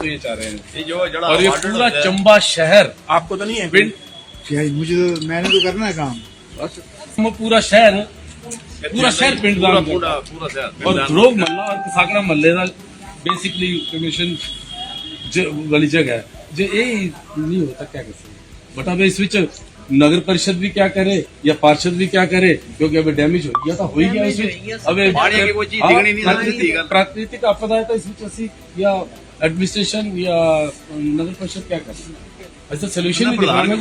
ये चाह रहे हैं। और ये पूरा चंबा शहर आपको तो नहीं है पिंड, मुझे तो मैंने तो करना है काम। वो पूरा शहर पिंडदान पूरा और ध्रुव मल्ला और साकड़ा मल्ले का बेसिकली कमीशन वाली जगह है जो ये नहीं होता क्या कर सकते। बट अब इस विच नगर परिषद भी क्या करे या पार्षद भी क्या करे, क्योंकि अब डैमेज हो गया था, हो ही गया इसमें। अब प्राकृतिक आपदा है तो इस विच असी या एडमिनिस्ट्रेशन या नगर परिषद क्या कर सकते, ऐसा सोल्यूशन नहीं दिखाना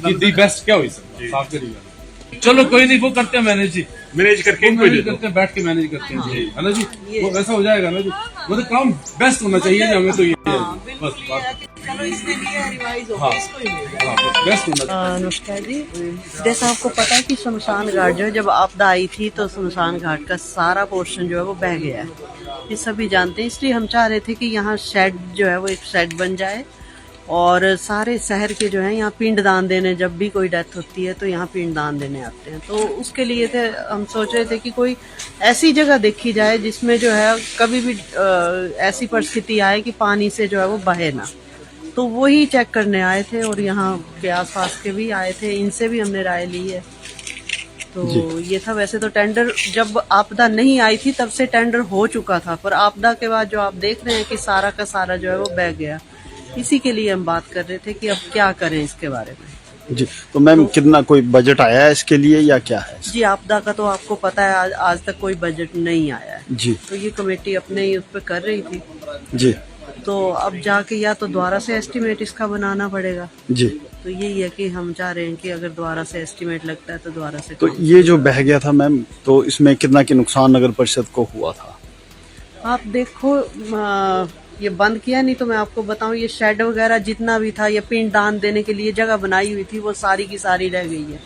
जी दी बेस्ट क्या हो सकता साफ करेगा। चलो कोई नहीं, वो करते हैं मैनेज करके बैठ के मैनेज करते हैं जी, है ना जी, वो वैसा हो जाएगा ना जी। वो तो काम बेस्ट होना चाहिए जी, हमें तो ये बस बेस्ट होना। नमस्कार जी, जैसा आपको पता है कि शमशान घाट जो है जब आपदा आई थी तो शमशान घाट का सारा पोर्शन जो है वो बह गया है, ये सभी जानते हैं। इसलिए हम चाह रहे थे कि यहाँ शेड जो है वो एक शेड बन जाए और सारे शहर के जो है यहाँ पिंडदान देने, जब भी कोई डेथ होती है तो यहाँ पिंडदान देने आते हैं। तो उसके लिए थे हम सोच रहे थे कि कोई ऐसी जगह देखी जाए जिसमें जो है कभी भी ऐसी परिस्थिति आए कि पानी से जो है वो बहे ना। तो वही चेक करने आए थे और यहाँ के आसपास के भी आए थे, इनसे भी हमने राय ली है। तो ये था। वैसे तो टेंडर जब आपदा नहीं आई थी तब से टेंडर हो चुका था, पर आपदा के बाद जो आप देख रहे हैं कि सारा का सारा जो है वो बह गया, इसी के लिए हम बात कर रहे थे कि अब क्या करें इसके बारे में जी। तो मैम कितना कोई बजट आया है इसके लिए या क्या है? जी, आपदा का तो आपको पता है आज तक कोई बजट नहीं आया है जी। तो ये कमेटी अपने ही उस पर कर रही थी जी। तो अब जाके या तो दोबारा से एस्टिमेट इसका बनाना पड़ेगा जी। तो यही है कि हम चाह रहे हैं कि अगर दोबारा से एस्टिमेट लगता है तो दोबारा से। तो ये जो बह गया था मैम, तो इसमें कितना की नुकसान नगर परिषद को हुआ था? आप देखो, ये बंद किया नहीं तो मैं आपको बताऊं, ये शेड वगैरह जितना भी था, ये पिंडदान देने के लिए जगह बनाई हुई थी, वो सारी की सारी रह गई है।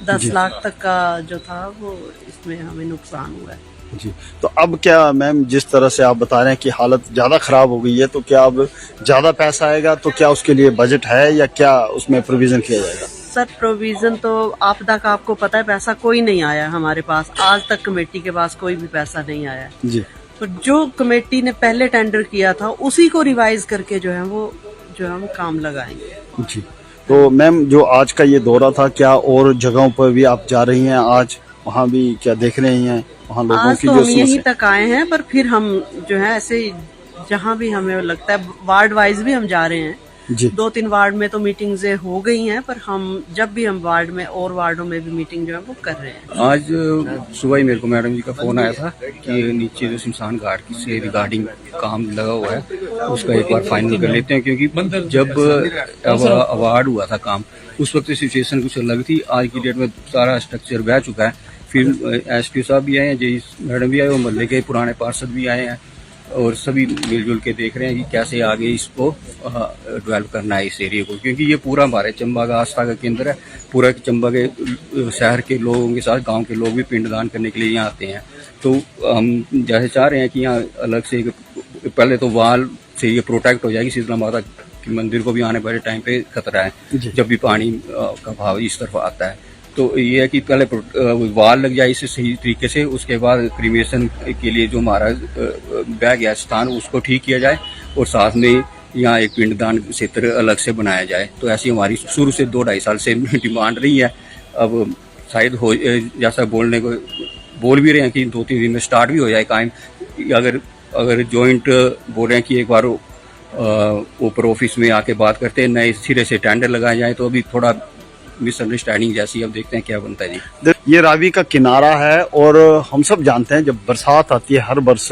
10 लाख तक का जो था वो इसमें हमें नुकसान हुआ है जी। तो अब क्या मैम, जिस तरह से आप बता रहे हैं कि हालत ज्यादा खराब हो गई है, तो क्या अब ज्यादा पैसा आएगा? तो क्या उसके लिए बजट है या क्या उसमें प्रोविजन किया जाएगा? सर, प्रोविजन तो आपदा का आपको पता है, पैसा कोई नहीं आया हमारे पास, आज तक कमेटी के पास कोई भी पैसा नहीं आया जी। तो जो कमेटी ने पहले टेंडर किया था उसी को रिवाइज करके जो है वो हम काम लगाएंगे जी। तो मैम, जो आज का ये दौरा था, क्या और जगहों पर भी आप जा रही हैं आज? वहाँ भी क्या देख रही हैं वहाँ लोगों आज की तो जो हम यहीं तक आए हैं, पर फिर हम जो है ऐसे जहाँ भी हमें लगता है वार्ड वाइज भी हम जा रहे हैं जी। 2-3 वार्ड में तो मीटिंग्स हो गई हैं, पर हम जब भी हम वार्ड में और वार्डों में भी मीटिंग जो है वो कर रहे हैं। आज सुबह ही मेरे को मैडम जी का फोन आया था कि नीचे जो शमशान घाट की से रिगार्डिंग काम लगा हुआ है उसका एक बार फाइनल कर लेते हैं, क्योंकि जब अवार्ड हुआ था काम उस वक्त सिचुएशन कुछ अलग थी। आज की डेट में सारा स्ट्रक्चर बह चुका है। फिर एसपीओ साहब भी आए हैं, जी मैडम भी आए, और मोहल्ले के पुराने पार्षद भी आए हैं और सभी मिलजुल के देख रहे हैं कि कैसे आगे इसको डेवलप करना है इस एरिया को, क्योंकि ये पूरा हमारे चंबा का आस्था का केंद्र है। पूरा चंबा के शहर के लोगों के साथ गांव के लोग भी पिंडदान करने के लिए यहाँ आते हैं। तो हम जैसे चाह रहे हैं कि यहाँ अलग से पहले तो वाल से ये प्रोटेक्ट हो जाएगी, शीतला माता के मंदिर को भी आने वाले टाइम पे खतरा है जब भी पानी का भाव इस तरफ आता है। तो ये है कि पहले वाल लग जाए इसे सही तरीके से, उसके बाद क्रीमेशन के लिए जो हमारा बह गया स्थान उसको ठीक किया जाए और साथ में यहाँ एक पिंडदान क्षेत्र अलग से बनाया जाए। तो ऐसी हमारी शुरू से 2-2.5 साल से डिमांड रही है। अब शायद हो, जैसा बोलने को बोल भी रहे हैं कि 2-3 दिन में स्टार्ट भी हो जाए कायम। अगर जॉइंट बोल रहे हैं कि एक बार ऊपर ऑफिस में आके बात करते हैं, नए सिरे से टेंडर लगाए जाए, तो अभी थोड़ा मिसअंडरस्टैंडिंग जैसी, अब देखते हैं क्या बनता है जी। ये रावी का किनारा है और हम सब जानते हैं जब बरसात आती है हर वर्ष,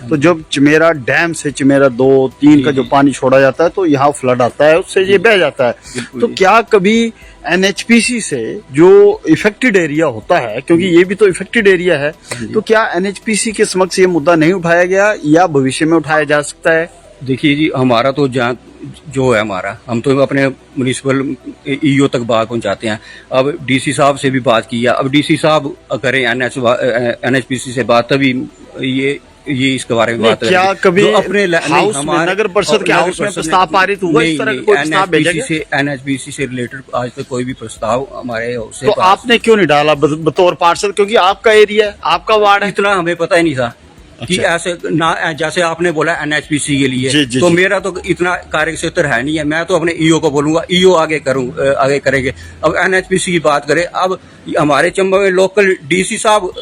तो जब चमेरा डैम से चमेरा 2-3 का जो पानी छोड़ा जाता है तो यहाँ फ्लड आता है, उससे ये बह जाता है। तो क्या कभी एनएचपीसी से जो इफेक्टेड एरिया होता है, क्योंकि ये भी तो इफेक्टेड एरिया है, तो क्या एनएचपीसी के समक्ष ये मुद्दा नहीं उठाया गया या भविष्य में उठाया जा सकता है? देखिए जी, हमारा तो जो है हमारा, हम तो अपने म्युनिसिपल ईओ तक बात पहुंचाते हैं। अब डीसी साहब से भी बात की है, अब डीसी साहब करें एनएचपीसी से बात, तभी ये इसके बारे में बात क्या कभी अपने हाउस में नगर परिषद के हाउस में प्रस्ताव पारित हुआ? इस तरह का कोई प्रस्ताव भेजा गया? एनएचपीसी से रिलेटेड आज तक कोई भी प्रस्ताव हमारे से तो आपने क्यों नहीं डाला बतौर पार्षद? क्योंकि आपका एरिया है, आपका वार्ड है। इतना हमें पता ही नहीं था। कि ऐसे ना, जैसे आपने बोला एनएचपीसी के लिए, जी, जी, तो जी। मेरा तो इतना कार्य क्षेत्र है नहीं है, मैं तो अपने ईओ को बोलूंगा, ईओ आगे करेंगे। अब एनएचपीसी की बात करें, अब हमारे चंबा में लोकल डीसी साहब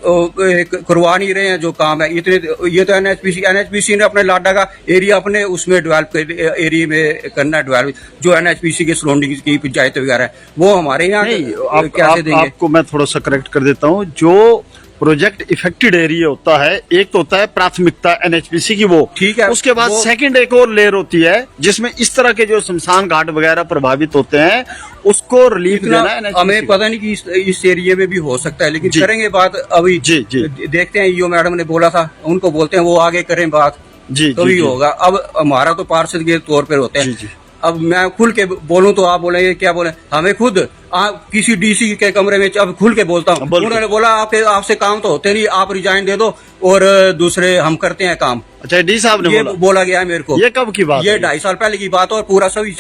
करवा नहीं रहे हैं जो काम है इतने। ये तो एनएचपीसी ने अपने लाडा का एरिया अपने उसमें डेवलप एरिया में करना डेवलप, जो एनएचपीसी के सराउंडिंग की पंचायत वगैरह है वो हमारे यहाँ कैसे देंगे? आपको मैं थोड़ा सा करेक्ट कर देता हूँ। जो प्रोजेक्ट इफेक्टेड एरिया होता है, एक तो होता है प्राथमिकता एनएचपीसी की, वो ठीक है, उसके बाद वो- सेकंड एक और लेयर होती है जिसमें इस तरह के जो शमशान घाट वगैरह प्रभावित होते हैं उसको रिलीफ इतना देना NHPC हमें पता नहीं कि इस एरिया में भी हो सकता है, लेकिन जी। करेंगे बात अभी। जी, जी। देखते हैं, ईओ मैडम ने बोला था, उनको बोलते हैं वो आगे करें बात, जी, तभी जी। होगा। अब हमारा तो पार्षद के तौर पर होते जी, हैं। जी। अब मैं खुल के बोलूं तो आप बोलेंगे क्या बोले, हमें खुद किसी डीसी के कमरे में अब खुल के बोलता हूँ, बिल्कुल। उन्होंने बोला आपसे काम तो होते नहीं, आप रिजाइन दे दो और दूसरे हम करते हैं काम। अच्छा, डी साहब ने ये बोला। बोला गया है मेरे को। ये कब की बात ये है? 2.5 साल पहले की बात है, और पूरा सभी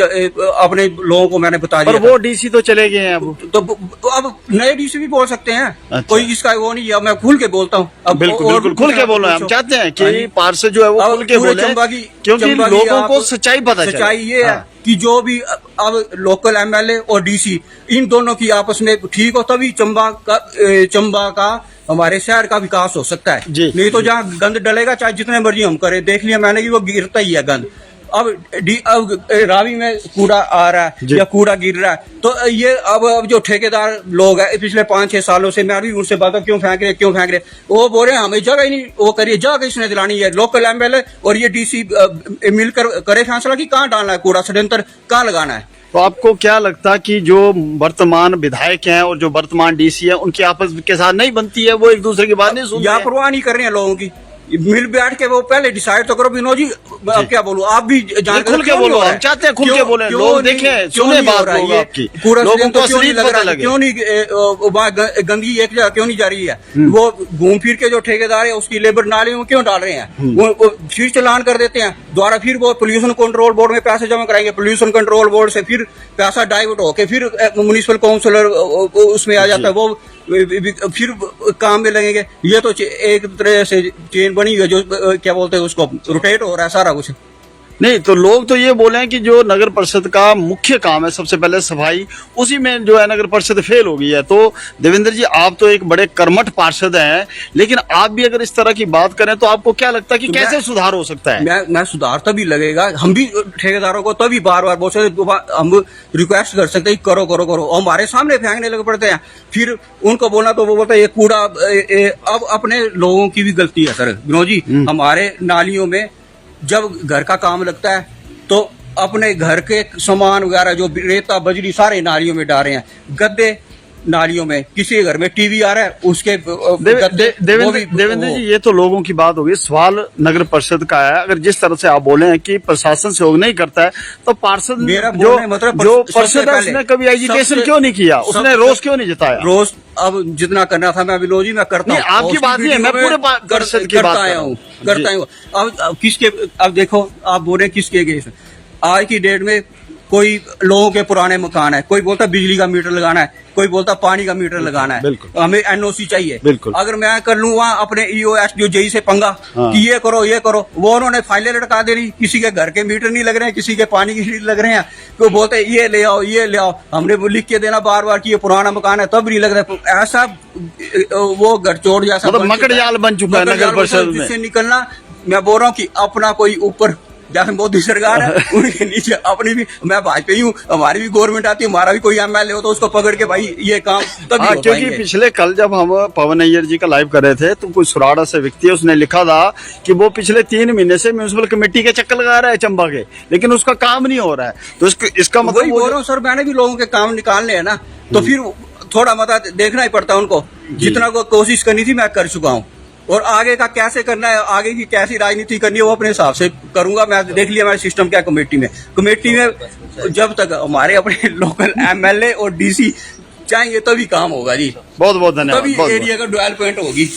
अपने लोगों को मैंने बता पर दिया वो था। डीसी तो चले गए हैं अब। तो अब नए डीसी भी बोल सकते हैं। अच्छा। कोई इसका वो नहीं है, मैं खुल के बोलता हूँ। अब बिल्कुल और बिल्कुल खुल के बोलो। हम पूछो। चाहते हैं हाँ कि जी। पार्षद जो है वो अब खुल के पूरे बोले, चंबा क्योंकि की लोगों को आप- सच्चाई पता चले। सच्चाई ये है हाँ। कि जो भी अब लोकल एमएलए और डीसी इन दोनों की आपस में ठीक हो, तभी चंबा का हमारे शहर का विकास हो सकता है। जी। नहीं तो जहाँ गंद डलेगा, चाहे जितने मर्जी हम करें, देख लिया मैंने कि वो गिरता ही है गंद। अब रावी में कूड़ा आ रहा है जी। या कूड़ा गिर रहा है, तो ये अब जो ठेकेदार लोग हैं पिछले 5-6 सालों से, मैं भी उनसे बात क्यों फेंक रहे, वो बोल रहे हैं हमें जगह ही नहीं, वो करिए जगह इसने दिलानी है। लोकल एमएलए और ये डीसी मिलकर करे फैसला कि कहाँ डालना है कूड़ा, षड्यंत्र कहाँ लगाना है। तो आपको क्या लगता है कि जो वर्तमान विधायक हैं और जो वर्तमान डीसी है उनकी आपस के साथ नहीं बनती है, वो एक दूसरे की बात नहीं सुनते या हैं? परवाह नहीं कर रहे हैं लोगों की? मिल बैठ के वो पहले डिसाइड तो करो। विनोद जी, अब क्या बोलूं, आप भी नहीं, खुल के बोलो। हम चाहते हैं खुल के बोले, लोग देखें, सुने बात लोग आपकी। पूरा लोगों सीजन को तो क्यों नहीं असली लग पता रहा है, लगे। क्यों नहीं वहाँ गंदगी एक जगह क्यों नहीं जा रही है? वो घूम फिर के जो ठेकेदार है उसकी लेबर नाली में क्यों डाल रहे हैं? वो फिर चलान कर देते हैं, दोबारा फिर वो पोल्यूशन कंट्रोल बोर्ड में पैसे जमा कराएंगे, पोल्यूशन कंट्रोल बोर्ड से फिर पैसा डाइवर्ट होके फिर म्युनिसिपल काउंसिलर उसमें आ जाता है, वो फिर काम में लगेंगे। ये तो एक तरह से चेन बनी हुई है, जो क्या बोलते हैं उसको, रोटेट हो रहा है सारा कुछ। नहीं, तो लोग तो ये बोले हैं कि जो नगर परिषद का मुख्य काम है सबसे पहले सफाई, उसी में जो है नगर परिषद फेल हो गई है। तो देवेंद्र जी, आप तो एक बड़े कर्मठ पार्षद हैं, लेकिन आप भी अगर इस तरह की बात करें तो आपको क्या लगता है कि तो कैसे सुधार हो सकता है? मैं सुधार तभी लगेगा, हम भी ठेकेदारों को तभी बार बार बोल सकते, हम रिक्वेस्ट कर सकते हैं करो करो करो, और हमारे सामने फेंकने लगे पड़ते हैं। फिर उनको बोलना तो वो बोलता है ये कूड़ा। अब अपने लोगों की भी गलती है सर विनोद जी। हमारे नालियों में जब घर का काम लगता है तो अपने घर के सामान वगैरह जो रेता बजरी सारे नालियों में डाल रहे हैं, गद्दे नालियों में, किसी के घर में टीवी आ रहा है उसके देवेंद्र जी, ये तो लोगों की बात होगी, सवाल नगर परिषद का है। अगर जिस तरह से आप बोले हैं कि प्रशासन सहयोग नहीं करता है, तो पार्षद मेरा जो बोलने मतलब जो सबसे परिषद है पहले- उसने कभी एजुकेशन सबसे- क्यों नहीं किया, उसने रोष क्यों नहीं जताया? रोज अब जितना करना था मैं विनोद जी मैं करता नहीं, हूँ। आपकी उसकी बात नहीं है, मैं वीडियो पूरे में परिषद की करता बात कर आया रहा हूँ, हूँ। करता हूँ। अब किसके, अब देखो आप बोल रहे हैं किसके केस, आज की डेट में कोई लोगों के पुराने मकान है, कोई बोलता बिजली का मीटर लगाना है, कोई बोलता पानी का मीटर लगाना है, बिल्कुल। हमें एनओसी चाहिए। बिल्कुल। अगर मैं कर लूँ वहाँ अपने ईओ एसडीओ जेई से पंगा हाँ। कि ये करो, वो उन्होंने फाइलें लटका दे रही, किसी के घर के मीटर नहीं लग रहे हैं, किसी के पानी की नहीं लग रहे हैं, तो बोलते हैं ये ले आओ। हमने वो लिख के देना बार बार कि ये पुराना मकान है, तब नहीं लग रहा है। ऐसा वो गठजोड़ जैसा मतलब बन चुका मकड़ जाल बन चुका है मकड़ नगर जाल परिषद में। जिससे निकलना, मैं बोल रहा हूँ कि अपना कोई ऊपर जैसे मोदी सरकार है उनके नीचे अपनी भी, मैं भाजपा ही हूँ, हमारी भी गवर्नमेंट आती है, हमारा भी कोई एमएलए हो तो उसको पकड़ के भाई ये काम तभी हो क्योंकि पाएंगे। पिछले कल जब हम पवन अय्यर जी का लाइव कर रहे थे तो कोई सुराड़ा से व्यक्ति है, उसने लिखा था कि वो पिछले 3 महीने से म्यूनिसिपल कमेटी के चक्कर लगा रहा है चंबा के, लेकिन उसका काम नहीं हो रहा है। तो इसका वही मतलब बोल रहा हूँ सर, मैंने भी लोगों के काम निकालने हैं ना, तो फिर थोड़ा मदद देखना ही पड़ता है उनको। जितना को कोशिश करनी थी मैं कर चुका हूँ, और आगे का कैसे करना है, आगे की कैसी राजनीति करनी है वो अपने हिसाब से करूंगा। मैं देख लिया मेरा सिस्टम क्या कमेटी में जब तक हमारे अपने लोकल एमएलए और डीसी चाहेंगे तभी काम होगा जी, बहुत बहुत धन्यवाद। तभी बहुत- एरिया का डेवलपमेंट होगी।